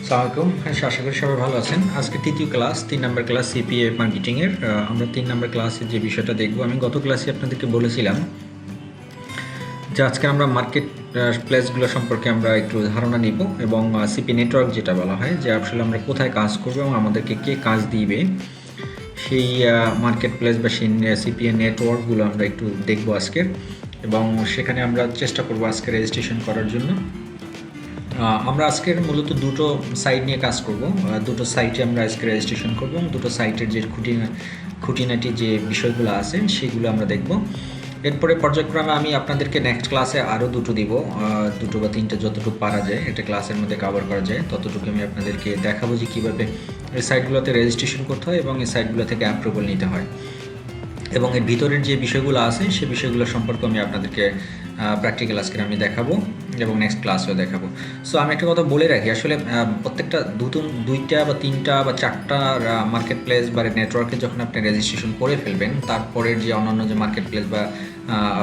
আসসালামাইকুম। আশা করি সবাই ভালো আছেন। আজকে তৃতীয় ক্লাস, 3 নম্বর ক্লাস সিপিএ মার্কেটিংয়ের। আমরা 3 নম্বর ক্লাসের যে বিষয়টা দেখব, আমি গত ক্লাসে আপনাদেরকে বলেছিলাম যে আজকে আমরা মার্কেট প্লেসগুলো সম্পর্কে আমরা একটু ধারণা নিব এবং সিপি নেটওয়ার্ক যেটা বলা হয়, যে আসলে আমরা কোথায় কাজ করবো এবং আমাদেরকে কে কাজ দিবে, সেই মার্কেট প্লেস বা সেই সিপিএ নেটওয়ার্কগুলো আমরা একটু দেখব আজকের। এবং সেখানে আমরা চেষ্টা করব আজকে রেজিস্ট্রেশন করার জন্য। আমরা আজকের মূলত দুটো সাইট নিয়ে কাজ করব। দুটো সাইটে আমরা আজকে রেজিস্ট্রেশন করব এবং দুটো সাইটের যে খুঁটিনাটি যে বিষয়গুলো আছে সেগুলো আমরা দেখব। এরপরে পর্যায়ক্রমে আমি আপনাদেরকে নেক্সট ক্লাসে আরও দুটো দিব, দুটো বা তিনটে যতটুকু পারা যায় একটা ক্লাসের মধ্যে কভার করা যায় ততটুকু আমি আপনাদেরকে দেখাবো যে কীভাবে এই সাইটগুলোতে রেজিস্ট্রেশন করতে হয় এবং এই সাইটগুলো থেকে অ্যাপ্রুভাল নিতে হয় এবং এর ভিতরের যে বিষয়গুলো আছে সেই বিষয়গুলো সম্পর্কে আমি আপনাদেরকে প্র্যাকটিক্যাল আজকে আমি দেখাবো এবং নেক্সট ক্লাসেও দেখাবো। সো আমি একটা কথা বলে রাখি, আসলে প্রত্যেকটা দুইটা বা তিনটা বা চারটা মার্কেট প্লেস বা নেটওয়ার্কে যখন আপনি রেজিস্ট্রেশন করে ফেলবেন, তারপরের যে অন্যান্য যে মার্কেট প্লেস বা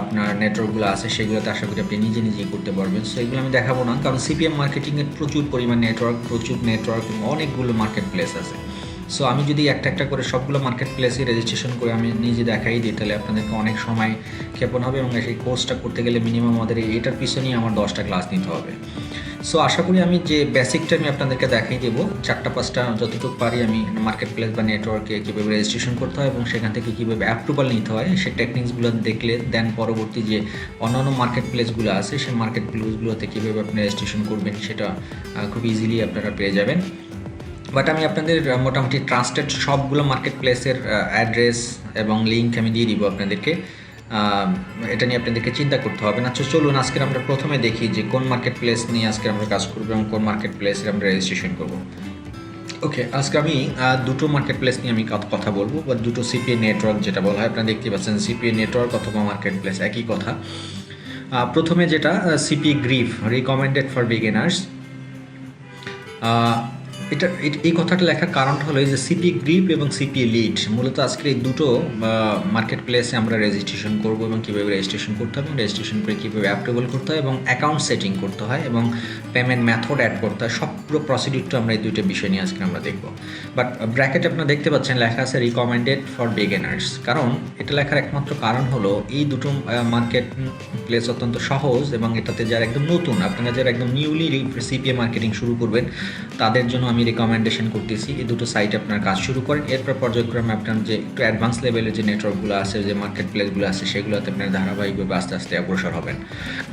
আপনার নেটওয়ার্কগুলো আছে সেগুলোতে আশা করি আপনি নিজেই করতে পারবেন। সো এগুলো আমি দেখাবো না, কারণ সিপিএম মার্কেটিংয়ের প্রচুর পরিমাণ নেটওয়ার্ক এবং অনেকগুলো মার্কেট প্লেস আছে। সো আমি যদি একটা করে সবগুলো মার্কেট প্লেসে রেজিস্ট্রেশন করে আমি নিজে দেখাই দিই, তাহলে আপনাদেরকে অনেক সময় ক্ষেপণ হবে এবং সেই কোর্সটা করতে গেলে মিনিমাম আমাদের এটার পিছনেই আমার 10টা ক্লাস নিতে হবে। সো আশা করি আমি যে বেসিকটা আমি আপনাদেরকে দেখাই দেবো, 4-5টা যতটুকু পারি আমি মার্কেট প্লেস বা নেটওয়ার্কে কীভাবে রেজিস্ট্রেশন করতে হয় এবং সেখান থেকে কীভাবে অ্যাপ্রুভাল নিতে হয় সেই টেকনিক্সগুলো দেখলে দেন পরবর্তী যে অন্যান্য মার্কেট প্লেসগুলো আছে সেই মার্কেট প্লেসগুলোতে কীভাবে আপনি রেজিস্ট্রেশন করবেন সেটা খুব ইজিলি আপনারা পেয়ে যাবেন। বাট আমি আপনাদের মোটামুটি ট্রাস্টেড সবগুলো মার্কেট প্লেসের অ্যাড্রেস এবং লিঙ্ক আমি দিয়ে দিব আপনাদেরকে। এটা নিয়ে আপনাদেরকে চিন্তা করতে হবে না। চলুন আজকে আমরা প্রথমে দেখি যে কোন মার্কেট প্লেস নিয়ে আজকে আমরা কাজ করবো এবং কোন মার্কেট প্লেসের আমরা রেজিস্ট্রেশন করবো। ওকে, আজকে আমি দুটো মার্কেট প্লেস নিয়ে আমি কথা বলবো, বা দুটো সিপিএ নেটওয়ার্ক যেটা বলা হয়, আপনারা দেখতে পাচ্ছেন সিপিএ নেটওয়ার্ক অথবা মার্কেট প্লেস একই কথা। প্রথমে যেটা CPA grip, recommended for beginners. এই কথাটা লেখার কারণটা হলো যে সিপিএ গ্রিপ এবং সিপিএ লিড, মূলত আজকে এই দুটো মার্কেট প্লেসে আমরা রেজিস্ট্রেশন করব এবং কীভাবে রেজিস্ট্রেশন করতে হবে, রেজিস্ট্রেশন করে কীভাবে অ্যাপ্রুভাল করতে হয় এবং অ্যাকাউন্ট সেটিং করতে হয় এবং পেমেন্ট মেথড অ্যাড করতে হয়, সব পুরো প্রসিডিউরটা আমরা এই দুইটা বিষয় নিয়ে আজকে আমরা দেখব। বাট ব্র্যাকেটে আপনারা দেখতে পাচ্ছেন লেখা আছে রিকমেন্ডেড ফর বিগিনার্স, কারণ এটা লেখার একমাত্র কারণ হলো এই দুটো মার্কেট প্লেস অত্যন্ত সহজ এবং এটাতে যারা একদম নতুন, আপনারা যারা একদম নিউলি সিপিএ মার্কেটিং শুরু করবেন তাদের জন্য আমি রেকমেন্ডেশন করতেছি এই দুটো সাইটে আপনার কাজ শুরু করেন। এরপর পর্যায়ক্রমে আপনার যে একটু অ্যাডভান্স লেভেলের যে নেটওয়ার্কগুলো আছে, যে মার্কেট প্লেসগুলো আছে, সেগুলোতে আপনার ধারাবাহিকভাবে আস্তে আস্তে অগ্রসর হবেন।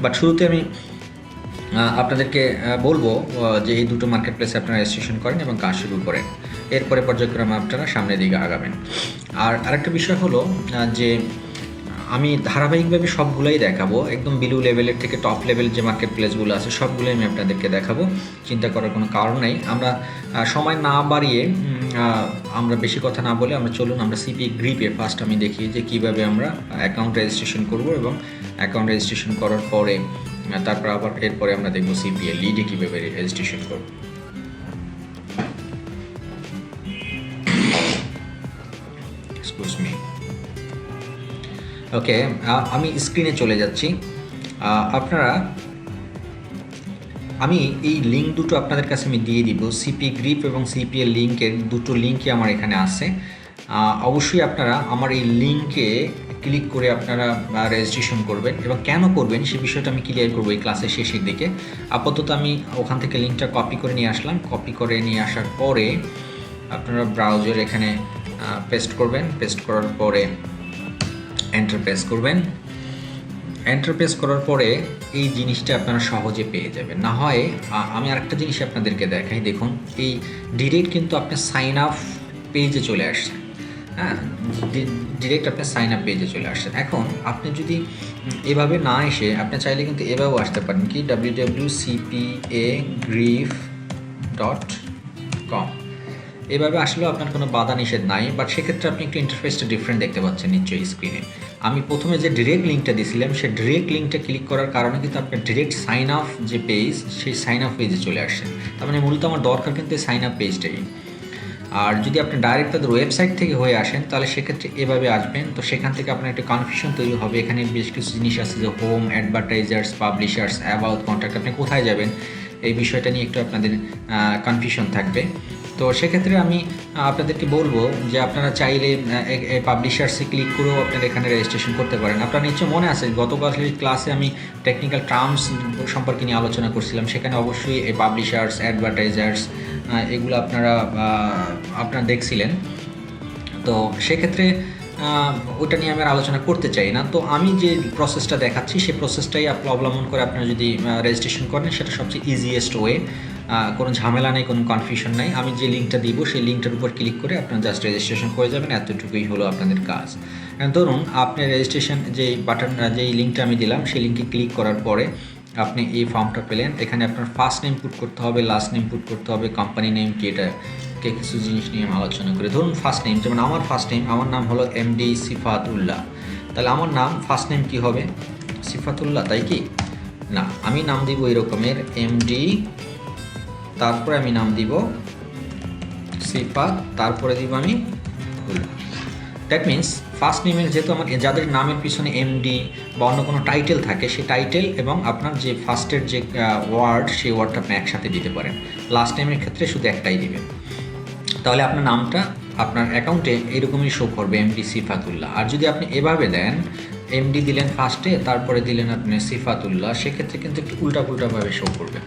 বাট শুরুতে আমি আপনাদেরকে বলবো যে এই দুটো মার্কেট প্লেসে আপনারা রেজিস্ট্রেশন করেন এবং কাজ শুরু করেন, এরপরে পর্যায়ক্রমে আপনারা সামনের দিকে আগাবেন। আর আরেকটা বিষয় হলো যে আমি ধারাবাহিকভাবে সবগুলোই দেখাবো, একদম বিলো লেভেলের থেকে টপ লেভেল যে মার্কেট প্লেসগুলো আছে সবগুলোই আমি আপনাদেরকে দেখাবো, চিন্তা করার কোনো কারণ নেই। আমরা সময় না বাড়িয়ে, আমরা বেশি কথা না বলে চলুন আমরা সিপিএ গ্রিপে ফার্স্ট আমি দেখি যে কীভাবে আমরা অ্যাকাউন্ট রেজিস্ট্রেশন করব এবং অ্যাকাউন্ট রেজিস্ট্রেশন করার পরে তারপর আবার এরপরে আমরা দেখব সিপিএ লিডে কীভাবে রেজিস্ট্রেশন করব। Excuse me. ওকে, আমি স্ক্রিনে চলে যাচ্ছি। আমি এই লিঙ্ক দুটো আপনাদের কাছে আমি দিয়ে দিব, সিপিএ গ্রিপ এবং সিপিএ লিঙ্কের দুটো লিঙ্কই আমার এখানে আছে। অবশ্যই আপনারা আমার এই লিঙ্কে ক্লিক করে আপনারা রেজিস্ট্রেশন করবেন এবং কেন করবেন সে বিষয়টা আমি ক্লিয়ার করবো এই ক্লাসের শেষের দিকে। আপাতত আমি ওখান থেকে লিঙ্কটা কপি করে নিয়ে আসলাম। কপি করে নিয়ে আসার পরে আপনারা ব্রাউজার এখানে পেস্ট করবেন। পেস্ট করার পরে এন্টার প্রেস করবেন। এন্টার প্রেস করার পরে এই জিনিসটা আপনারা সহজে পেয়ে যাবেন। না হয় আমি আরেকটা জিনিস আপনাদেরকে দেখাই, দেখুন এই ডিরেক্ট কিন্তু আপনি সাইন আপ পেজে চলে আসছেন। হ্যাঁ, ডিরেক্ট আপনি সাইন আপ পেজে চলে আসছেন। এখন আপনি যদি এভাবে না এসে আপনি চাইলে কিন্তু এভাবেও আসতে পারেন, কি www.cpagrief.com, এভাবে আসলেও আপনার কোনো বাধা নিষেধ নাই। বাট সেক্ষেত্রে আপনি একটু ইন্টারফেসটা ডিফারেন্ট দেখতে পাচ্ছেন নিশ্চয়ই স্ক্রিনে। আমি প্রথমে যে ডিরেক্ট লিঙ্কটা দিয়েছিলাম সেই ডিরেক্ট লিঙ্কটা ক্লিক করার কারণে কিন্তু আপনার ডিরেক্ট সাইন আপ যে পেজ, সেই সাইন আপ পেজে চলে আসছেন। তার মানে মূলত আমার দরকার কিন্তু এই সাইন আপ পেজটাই। আর যদি আপনি ডাইরেক্ট তাদের ওয়েবসাইট থেকে হয়ে আসেন তাহলে সেক্ষেত্রে এভাবে আসবেন। তো সেখান থেকে আপনার একটা কনফিউশন তৈরি হবে। এখানে বেশ কিছু জিনিস আছে, যে home, advertisers, publishers, about, contact, আপনি কোথায় যাবেন এই বিষয়টা নিয়ে একটু আপনাদের কনফিউশন থাকবে। তো সেক্ষেত্রে আমি আপনাদেরকে বলবো যে আপনারা চাইলে পাবলিশার্সে ক্লিক করেও আপনারা এখানে রেজিস্ট্রেশন করতে পারেন। আপনার নিশ্চয় মনে আছে গতকাল ক্লাসে আমি টেকনিক্যাল টার্মস সম্পর্কে নিয়ে আলোচনা করছিলাম, সেখানে অবশ্যই এই পাবলিশার্স, অ্যাডভার্টাইজার্স এগুলো আপনারা দেখছিলেন। তো সেক্ষেত্রে ওটা নিয়ে আমি আর আলোচনা করতে চাই না। তো আমি যে প্রসেসটা দেখাচ্ছি সেই প্রসেসটাই অবলম্বন করে আপনারা যদি রেজিস্ট্রেশন করেন সেটা সবচেয়ে ইজিয়েস্ট ওয়ে, কোনো ঝামেলা নেই, কোনো কনফিউশন নেই। আমি যে লিঙ্কটা দিব সেই লিঙ্কটার উপর ক্লিক করে আপনারা জাস্ট রেজিস্ট্রেশন করে যাবেন, এতটুকুই হলো আপনাদের কাজ। ধরুন আপনি রেজিস্ট্রেশন যেই বাটনটা, যেই লিঙ্কটা আমি দিলাম সেই লিঙ্কে ক্লিক করার পরে আপনি এই ফর্মটা পেলেন। এখানে আপনার ফার্স্ট নেম পুট করতে হবে, লাস্ট নেম পুট করতে হবে, কোম্পানি নেম কি, এটা কিছু জিনিস নিয়ে আমি আলোচনা করি। ধরুন ফার্স্ট নেম, যেমন আমার ফার্স্ট নেম, আমার নাম হলো এমডি সিফাতুল্লাহ। তাহলে আমার নাম ফার্স্ট নেম কি হবে? সিফাতুল্লাহ, তাই কি না? আমি নাম দিব এরকমের এমডি, তারপরে আমি নাম দিব সিফাত, তারপরে দিব আমি উল্লাহ। দ্যাট মিনস ফার্স্ট নেমের যেহেতু আমার যাদের নামের পিছনে এমডি বা অন্য কোনো টাইটেল থাকে, সেই টাইটেল এবং আপনার যে ফার্স্টের যে ওয়ার্ড, সেই ওয়ার্ডটা আপনি একসাথে দিতে পারেন। লাস্ট নেমের ক্ষেত্রে শুধু একটাই দিবেন। তাহলে আপনার নামটা আপনার অ্যাকাউন্টে এরকমই শো করবে, এমডি সিফাতুল্লাহ। আর যদি আপনি এভাবে দেন, এমডি দিলেন ফার্স্টে, তারপরে দিলেন আপনি সিফাতুল্লাহ, সেক্ষেত্রে কিন্তু একটু উল্টাপুল্টাভাবে শো করবে।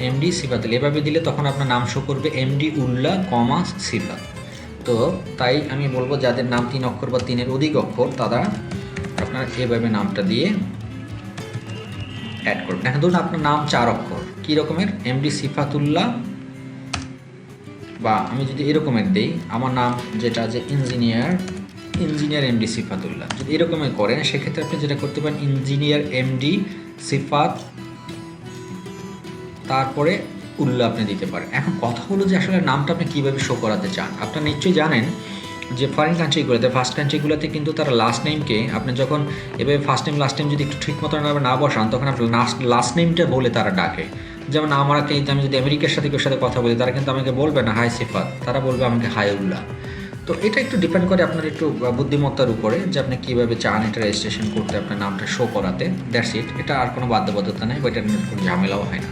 এমডি সিফাতুল্লাহ এভাবে দিলে তখন আপনার নাম শো করবে এমডি উল্লাহ কমা সিফাত। তো তাই আমি বলবো যাদের নাম 3 অক্ষর বা 3-এর অধিক অক্ষর, তারা আপনার এভাবে নামটা দিয়ে অ্যাড করবেন। এখন ধরুন আপনার নাম 4 অক্ষর, কী রকমের? এমডি সিফাতুল্লাহ, বা আমি যদি এরকমের দেই, আমার নাম যেটা যে ইঞ্জিনিয়ার এমডি সিফাতুল্লাহ, যদি এরকমের করেন সেক্ষেত্রে আপনি যেটা করতে পারেন, ইঞ্জিনিয়ার এমডি সিফাত তারপরে উল্লাহ আপনি দিতে পারেন। এখন কথা হলো যে আসলে নামটা আপনি কীভাবে শো করাতে চান। আপনারা নিশ্চয়ই জানেন যে ফরেন কান্ট্রিগুলোতে, ফার্স্ট কান্ট্রিগুলোতে কিন্তু তারা লাস্ট নেমকে আপনি যখন এভাবে ফার্স্ট নেম লাস্ট নেম যদি একটু ঠিক মতো না বসান, তখন আপনার লাস্ট নেমটা বলে তারা ডাকে। যেমন আমাকে, আমি যদি আমেরিকার সাথে কেউ সাথে কথা বলি, তারা কিন্তু আমাকে বলবে না হাই সিফাত, তারা বলবে আমাকে হাই উল্লাহ। তো এটা একটু ডিপেন্ড করে আপনার একটু বুদ্ধিমত্তার উপরে যে আপনি কীভাবে চান এটা রেজিস্ট্রেশন করতে, আপনার নামটা শো করাতে। That's it. এটা আর কোনো বাধ্যবাধকতা নেই, বা এটা কোনো ঝামেলাও হয় না।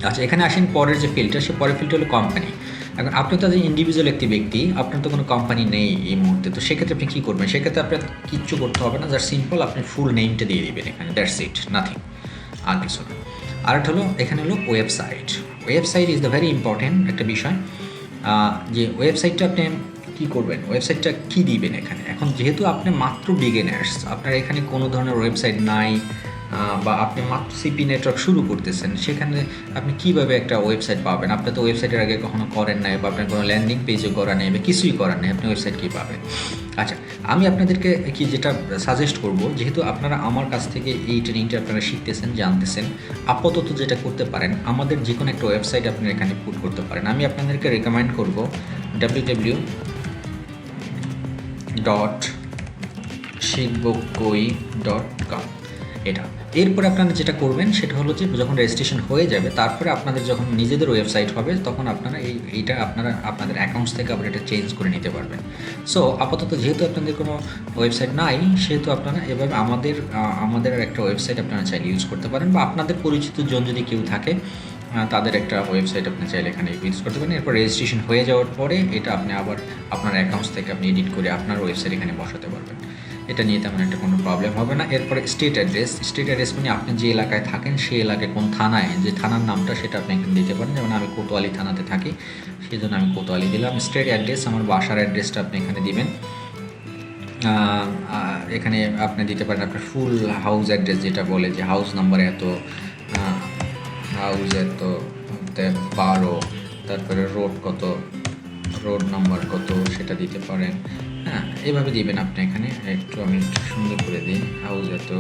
আচ্ছা, এখানে আসেন পরের যে ফিল্ডটা, সে পরের ফিল্ডটা হলো কোম্পানি। এখন আপনি তো যে ইন্ডিভিজুয়াল একটি ব্যক্তি, আপনার তো কোনো কোম্পানি নেই এই মুহূর্তে, তো সেক্ষেত্রে আপনি কী করবেন? সেক্ষেত্রে আপনার কিচ্ছু করতে হবে না, জাস্ট সিম্পল আপনি ফুল নেমটা দিয়ে দিবেন এখানে, দ্যাটস ইট, নাথিং, আর কিছু না। আর একটা হলো এখানে হলো website. Website is the very important একটা বিষয়। যে ওয়েবসাইটটা আপনি কী করবেন, ওয়েবসাইটটা কী দিবেন এখানে। এখন যেহেতু আপনি মাত্র বিগিনার্স, আপনার এখানে কোনো ধরনের ওয়েবসাইট নাই, বা আপনি মাত্র সিপি নেটওয়ার্ক শুরু করতেছেন, সেখানে আপনি কীভাবে একটা ওয়েবসাইট পাবেন? আপনি তো ওয়েবসাইটের আগে কখনো করেন নাই, বা আপনার কোনো ল্যান্ডিং পেজও করা নেই, বা কিছুই করার নেই, আপনি ওয়েবসাইট কী পাবেন? আচ্ছা, আমি আপনাদেরকে কি যেটা সাজেস্ট করব, যেহেতু আপনারা আমার কাছ থেকে এই ট্রেনিংটা আপনারা শিখতেছেন, জানতেছেন, আপাতত যেটা করতে পারেন, আমাদের যে কোনো একটা ওয়েবসাইট আপনারা এখানে পুট করতে পারেন। আমি আপনাদেরকে রেকমেন্ড করব www.শিখবকই.com, এটা। এরপরে আপনারা যেটা করবেন সেটা হলো যে যখন রেজিস্ট্রেশন হয়ে যাবে, তারপরে আপনাদের যখন নিজেদের ওয়েবসাইট হবে, তখন আপনারা এইটা আপনাদের অ্যাকাউন্টস থেকে আবার এটা চেঞ্জ করে নিতে পারবেন। সো আপাতত যেহেতু আপনাদের কোনো ওয়েবসাইট নাই, সেহেতু আপনারা এভাবে আমাদের একটা ওয়েবসাইট আপনারা চাইলে ইউজ করতে পারেন, বা আপনাদের পরিচিত জন যদি কেউ থাকে, তাদের একটা ওয়েবসাইট আপনি চাইলে এখানে ইউজ করতে পারেন। এরপর রেজিস্ট্রেশন হয়ে যাওয়ার পরে এটা আপনি আবার আপনার অ্যাকাউন্টস থেকে আপনি এডিট করে আপনার ওয়েবসাইট এখানে বসাতে পারবেন। এটা নিয়ে তেমন একটা কোনো প্রবলেম হবে না। এরপরে স্টেট অ্যাড্রেস মানে আপনি যে এলাকায় থাকেন সেই এলাকায় কোন থানায়, যে থানার নামটা সেটা আপনি এখানে দিতে পারেন। যেমন আমি কোতোয়ালি থানাতে থাকি, সেই জন্য আমি কোতোয়ালি দিলাম। স্টেট অ্যাড্রেস, আমার বাসার অ্যাড্রেসটা আপনি এখানে দিবেন। এখানে আপনি দিতে পারেন আপনার ফুল হাউস অ্যাড্রেস, যেটা বলে যে হাউস নাম্বার এত, হাউস এত 12, তারপরে রোড নাম্বার কত, সেটা দিতে পারেন। হ্যাঁ, এভাবে দিবেন আপনি এখানে। আমি একটু সুন্দর করে দিই, হাউস এত,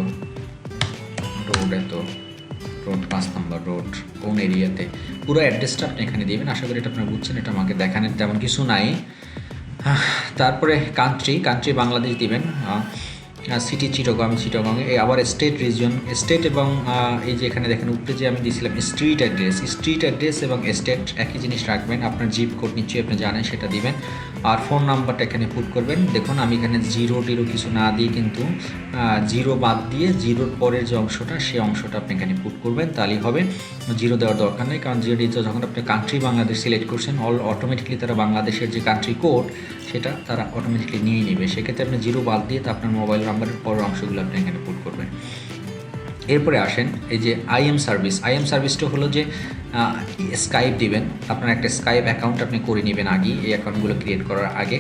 রোড 5 নম্বর রোড, কোন এরিয়াতে, পুরো অ্যাড্রেসটা আপনি এখানে দিবেন। আশা করি এটা আপনারা বুঝছেন, এটা আমাকে দেখানোর তেমন কিছু নাই। তারপরে কান্ট্রি বাংলাদেশ দিবেন। সিটি চিটাগং এই আবার স্টেট রিজন স্টেট এবং এই যে এখানে দেখেন উপরে যে আমি দিয়েছিলাম স্ট্রিট অ্যাড্রেস এবং স্টেট একই জিনিস রাখবেন। আপনার জিপ কোড নিশ্চয়ই আপনি জানেন, সেটা দিবেন। আর ফোন নাম্বারটা এখানে পুট করবেন। দেখুন আমি এখানে জিরো কিছু না দিয়ে কিন্তু জিরো বাদ দিয়ে জিরোর পরের যে অংশটা সেই অংশটা আপনি এখানে পুট করবেন, তাহলেই হবে। জিরো দেওয়ার দরকার নেই, কারণ জিরো যখন আপনি কান্ট্রি বাংলাদেশ সিলেক্ট করছেন অটোমেটিকলি তারা বাংলাদেশের যে কান্ট্রি কোড সেটা তারা অটোমেটিকলি নিয়ে নেবে। সেক্ষেত্রে আপনি জিরো বাদ দিয়ে তা আপনার মোবাইল নাম্বারের পরের অংশগুলো আপনি এখানে পুট করবেন। এরপরে আসেন এই যে আইএম সার্ভিসটা হলো যে স্কাইপ দিবেন। আপনার একটা স্কাইপ অ্যাকাউন্ট আপনি করে নেবেন আগে, এই অ্যাকাউন্টগুলো ক্রিয়েট করার আগে।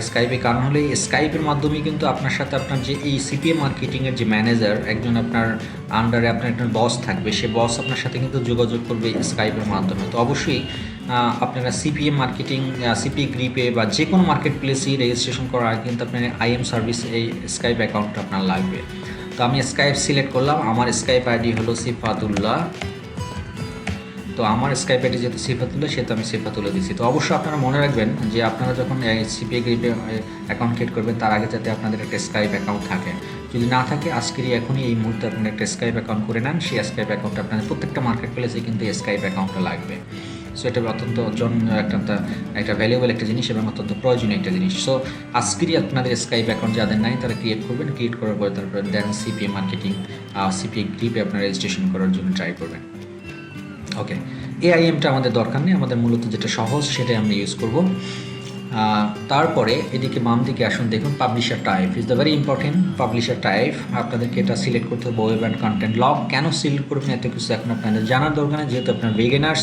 স্কাইপে, কারণ হলে এই স্কাইপের মাধ্যমে কিন্তু আপনার সাথে আপনার যে এই সিপিএ মার্কেটিংয়ের যে ম্যানেজার, একজন আপনার আন্ডারে আপনার একটা বস থাকবে, সে বস আপনার সাথে কিন্তু যোগাযোগ করবে স্কাইপের মাধ্যমে। তো অবশ্যই আপনারা সিপিএ মার্কেটিং, সিপিএ গ্রিপে বা যে কোনো মার্কেট প্লেসেই রেজিস্ট্রেশন করার আগে কিন্তু আপনার আইএম সার্ভিস এই স্কাইপ অ্যাকাউন্টটা আপনার লাগবে। তো আমি স্কাইপ সিলেক্ট করলাম, আমার স্কাইপ আইডি হলো সিফাতুল্লাহ। তো আমার স্কাইপ আইডি যেহেতু সিফাতুল্লাহ, সেহেতু আমি সিফাতুল্লাহ দিচ্ছি। তো অবশ্যই আপনারা মনে রাখবেন যে আপনারা যখন সিপিএ গ্রিপে অ্যাকাউন্ট ক্রিয়েট করবেন তার আগে যাতে আপনাদের একটা স্কাইপ অ্যাকাউন্ট থাকে। যদি না থাকে এখনই এই মুহূর্তে আপনারা একটা স্কাইপ অ্যাকাউন্ট করে নেন। সেই স্কাইপ অ্যাকাউন্টটা আপনাদের প্রত্যেকটা মার্কেট প্লেসে কিন্তু স্কাইপ অ্যাকাউন্টটা লাগবে। সো এটা অত্যন্ত একটা ভ্যালুয়েবল একটা জিনিস এবং অত্যন্ত প্রয়োজনীয় একটা জিনিস। সো আজকেরই আপনাদের স্কাইপ অ্যাকাউন্ট যাদের নাই তারা ক্রিয়েট করবেন। ক্রিয়েট করার পরে তারপরে দেন সিপিএ মার্কেটিং, সিপিএ গ্রিপে আপনারা রেজিস্ট্রেশন করার জন্য ট্রাই করবেন। ওকে, এআইএমটা আমাদের দরকার নেই, আমাদের মূলত যেটা সহজ সেটাই আমরা ইউজ করব। তারপরে এদিকে বাম দিকে আসুন, দেখুন publisher type is the very important. Publisher type আপনাদেরকে এটা সিলেক্ট করতে হবে, ওয়েব অ্যান্ড কন্টেন্ট লগ। কেন সিলেক্ট করবেন এত কিছু এখন আপনাদের জানার দরকার নেই, যেহেতু আপনার বিগিনার্স।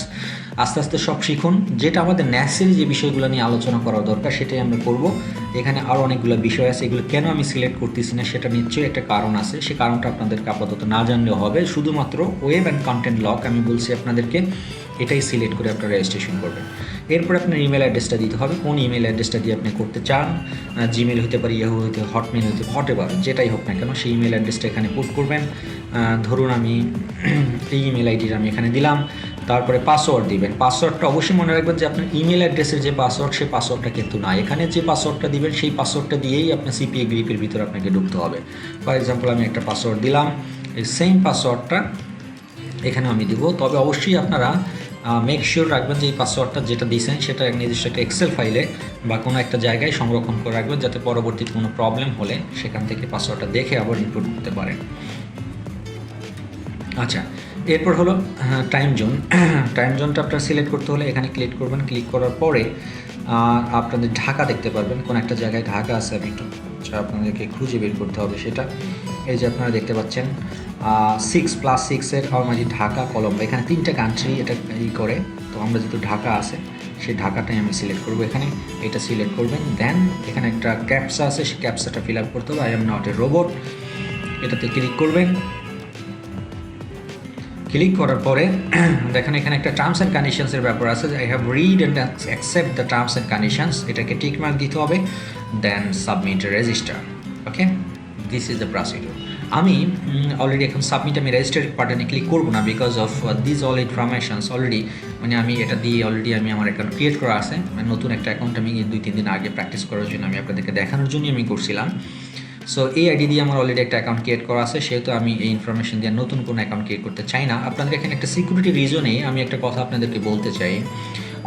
আস্তে আস্তে সব শিখুন। যেটা আমাদের ন্যাসেরি যে বিষয়গুলো নিয়ে আলোচনা করা দরকার সেটাই আমরা করব। এখানে আরও অনেকগুলো বিষয় আছে, এগুলো কেন আমি সিলেক্ট করতেছি না সেটা নিশ্চয়ই একটা কারণ আছে। সে কারণটা আপনাদেরকে আপাতত না জানলেও হবে। শুধুমাত্র ওয়েব অ্যান্ড কন্টেন্ট লগ আমি বলছি আপনাদেরকে, এটাই সিলেক্ট করে আপনারা রেজিস্ট্রেশন করবেন। এরপর আপনার ইমেল অ্যাড্রেসটা দিতে হবে, কোন ইমেল অ্যাড্রেসটা দিয়ে আপনি করতে চান। জিমেল হতে পারে, ইয়াহু হতে, হটমেল হতে, হটেভার যেটাই হোক না কেন সেই ইমেল অ্যাড্রেসটা এখানে পুট করবেন। ধরুন আমি এই ইমেল আইডিটা আমি এখানে দিলাম। তারপরে পাসওয়ার্ড দিবেন। পাসওয়ার্ডটা অবশ্যই মনে রাখবেন যে আপনার ইমেল অ্যাড্রেসের যে পাসওয়ার্ড সেই পাসওয়ার্ডটা কিন্তু না, এখানে যে পাসওয়ার্ডটা দিবেন সেই পাসওয়ার্ডটা দিয়েই আপনার সিপিএ গ্রিপের ভিতরে আপনাকে ঢুকতে হবে। ফর এক্সাম্পল আমি একটা পাসওয়ার্ড দিলাম, এই সেম পাসওয়ার্ডটা এখানে আমি দিব। তবে অবশ্যই আপনারা মেক শিওর রাখবেন যে এই পাসওয়ার্ডটা যেটা দিয়েছেন সেটা নির্দিষ্ট একটা এক্সেল ফাইলে বা কোনো একটা জায়গায় সংরক্ষণ করে রাখবেন, যাতে পরবর্তীতে কোনো প্রবলেম হলে সেখান থেকে পাসওয়ার্ডটা দেখে আবার ইনপুট করতে পারেন। আচ্ছা, এরপর হলো টাইম জোন। টাইম জোনটা আপনারা সিলেক্ট করতে হলে এখানে ক্লিক করবেন। ক্লিক করার পরে আপনাদের ঢাকা দেখতে পারবেন, কোন একটা জায়গায় ঢাকা আছে, আমি একটু আপনাদেরকে খুঁজে বের করতে হবে সেটা। এই যে আপনারা দেখতে পাচ্ছেন 6+6 মাঝে ঢাকা, কলম্বো, এখানে 3টা কান্ট্রি এটা করে। তো আমরা যেহেতু ঢাকা আছে সেই ঢাকাটাই আমি সিলেক্ট করবো। এখানে এটা সিলেক্ট করবেন। দেন এখানে একটা ক্যাপসা আছে, সেই ক্যাপসাটা ফিল আপ করতে হবে। I am not a robot, এটাতে ক্লিক করবেন। ক্লিক করার পরে দেখেন এখানে একটা টার্মস অ্যান্ড কন্ডিশনসের ব্যাপার আছে, I have read and accept the terms and conditions, এটাকে টিক মার্ক দিতে হবে। Then submit register. Okay, this is the procedure. আমি অলরেডি এখন সাবমিট আমি রেজিস্টার বাটনে ক্লিক করবো না, because of this all informations already আমি এটা দিয়ে অলরেডি আমি আমার অ্যাকাউন্ট ক্রিয়েট করা আছে। নতুন একটা অ্যাকাউন্ট আমি 2-3 দিন আগে প্র্যাকটিস করার জন্য আমি আপনাদেরকে দেখানোর জন্যই আমি করছিলাম। সো এই আইডি দিয়ে আমার অলরেডি একটা অ্যাকাউন্ট ক্রিয়েট করা আছে, সেহেতু আমি এই ইনফরমেশন দিয়ে নতুন কোনো অ্যাকাউন্ট ক্রিয়েট করতে চাই না। আপনাদের এখানে একটা সিকিউরিটি রিজনে আমি একটা কথা আপনাদেরকে বলতে চাই।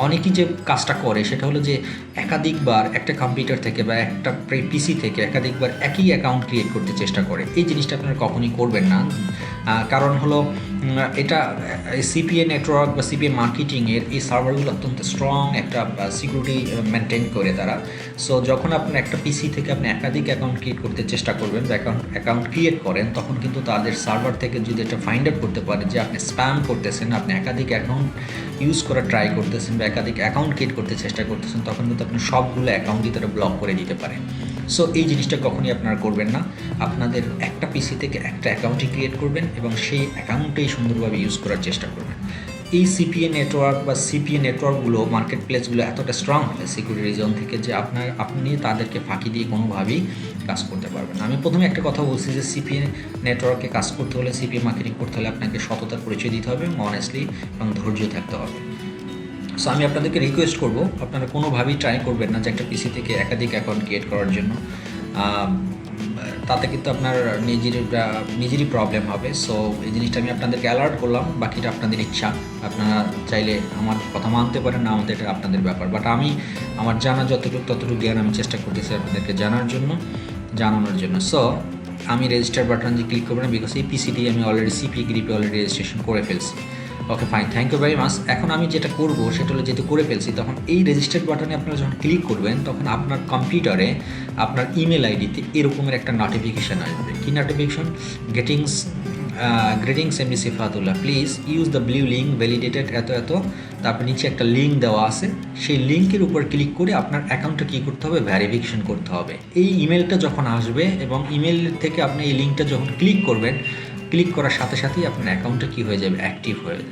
অনেকেই যে কাজটা করে সেটা হলো যে একাধিকবার একটা কম্পিউটার থেকে বা একটা পিসি থেকে একাধিকবার একই অ্যাকাউন্ট ক্রিয়েট করতে চেষ্টা করে। এই জিনিসটা আপনারা কখনই করবেন না। কারণ হলো এটা সিপিএ নেটওয়ার্ক বা সিপিএ মার্কেটিংয়ের এই সার্ভারগুলো অত্যন্ত স্ট্রং একটা সিকিউরিটি মেনটেন করে তারা। সো যখন আপনার একটা পিসি থেকে আপনি একাধিক অ্যাকাউন্ট ক্রিয়েট করতে চেষ্টা করবেন বা অ্যাকাউন্ট ক্রিয়েট করেন, তখন কিন্তু তাদের সার্ভার থেকে যদি এটা ফাইন্ড আউট করতে পারে যে আপনি স্প্যাম করতেছেন, আপনি একাধিক অ্যাকাউন্ট ইউজ করার ট্রাই করতেছেন বা একাধিক অ্যাকাউন্ট ক্রিয়েট করতে চেষ্টা করতেছেন, তখন কিন্তু আপনি সবগুলো অ্যাকাউন্টই তারা ব্লক করে দিতে পারে। সো এই জিনিসটা কখনই আপনারা করবেন না। আপনাদের একটা পিসি থেকে একটা অ্যাকাউন্টই ক্রিয়েট করবেন এবং সেই অ্যাকাউন্টেই সুন্দরভাবে ইউজ করার চেষ্টা করবেন। এই সিপিএ নেটওয়ার্ক বা সিপিএ নেটওয়ার্কগুলো, মার্কেট প্লেসগুলো এতটা স্ট্রং হয় সিকিউরিটি রিজন থেকে যে আপনি তাদেরকে ফাঁকি দিয়ে কোনোভাবেই কাজ করতে পারবেন না। আমি প্রথমে একটা কথা বলছি যে সিপিএ নেটওয়ার্কে কাজ করতে হলে, সিপিএ মার্কেটিং করতে হলে আপনাকে সততার পরিচয় দিতে হবে এবং অনেস্টলি এবং ধৈর্য থাকতে হবে। সো আমি আপনাদেরকে রিকোয়েস্ট করব, আপনারা কোনোভাবেই ট্রাই করবেন না যে একটা পিসি থেকে একাধিক অ্যাকাউন্ট ক্রিয়েট করার জন্য। তাতে কিন্তু আপনার নিজেরই প্রবলেম হবে। সো এই জিনিসটা আমি আপনাদেরকে অ্যালার্ট করলাম, বাকিটা আপনাদের ইচ্ছা, আপনারা চাইলে আমার কথা মানতে পারেন, না মানতে, এটা আপনাদের ব্যাপার। বাট আমি আমার জানা ততটুকু জ্ঞান আমি চেষ্টা করতেছি আপনাদেরকে জানানোর জন্য। সো আমি রেজিস্টার বাটন যে ক্লিক করবো না, বিকজ এই পিসিটি আমি অলরেডি সিপিএ গ্রিপে অলরেডি রেজিস্ট্রেশন করে ফেলছি। Okay fine, thank you very much. এখন আমি যেটা করব সেটা হলো, যেহেতু করে ফেলছি, তখন এই রেজিস্টার্ড বাটনে আপনারা যখন ক্লিক করবেন তখন আপনার কম্পিউটারে আপনার ইমেল আইডিতে এরকমের একটা নোটিফিকেশান আসবে। কি notification? Greetings MD Sifatullah, please use the blue link validated এত। তারপর নিচে একটা লিঙ্ক দেওয়া আছে, সেই লিঙ্কের উপর ক্লিক করে আপনার অ্যাকাউন্টটা কী করতে হবে? ভ্যারিফিকেশন করতে হবে। এই ইমেলটা যখন আসবে এবং ইমেল থেকে আপনি এই লিঙ্কটা যখন ক্লিক করবেন, ক্লিক করার সাথে সাথেই আপনার অ্যাকাউন্টটা কী হয়ে যাবে? অ্যাক্টিভ হয়ে যাবে।